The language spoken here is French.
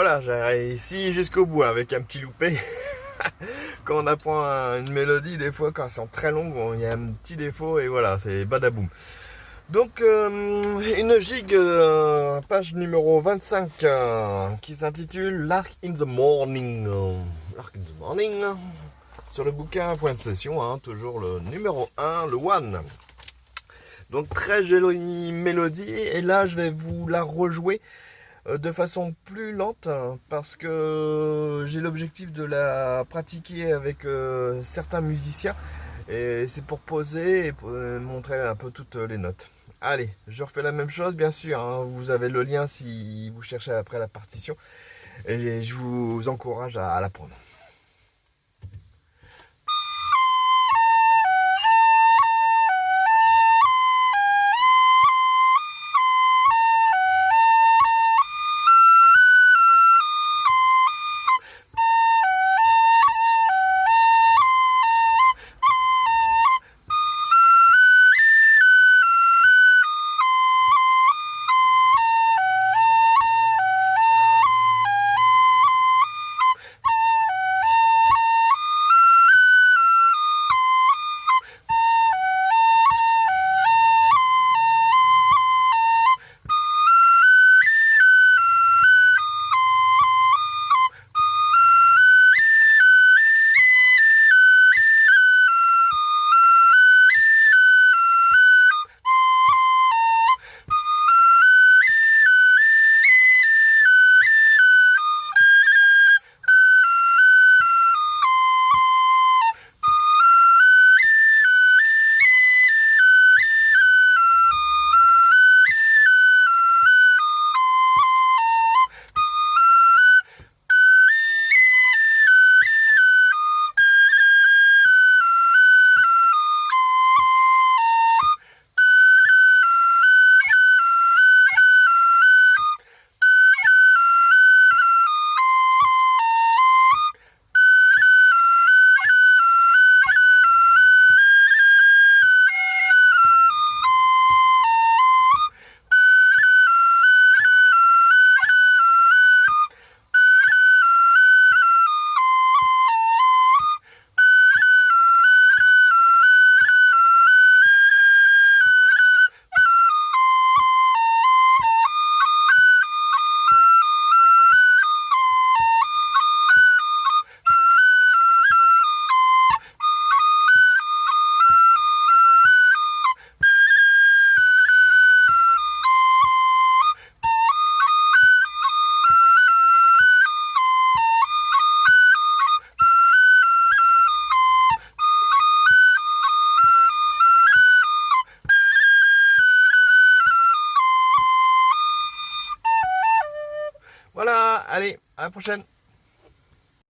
Voilà, j'ai réussi jusqu'au bout avec un petit loupé. Quand on apprend une mélodie, des fois, quand elles sont très longues, il y a un petit défaut et voilà, c'est badaboum. Donc, une gigue, page numéro 25, qui s'intitule Lark in the Morning. Lark in the Morning, sur le bouquin Point de Session, toujours le numéro un, le one. Donc, très jolie mélodie, et là, je vais vous la rejouer de façon plus lente parce que j'ai l'objectif de la pratiquer avec certains musiciens et c'est pour poser et pour montrer un peu toutes les notes. Allez, je refais la même chose bien sûr, vous avez le lien si vous cherchez après la partition et je vous encourage à l'apprendre. Voilà, allez, à la prochaine.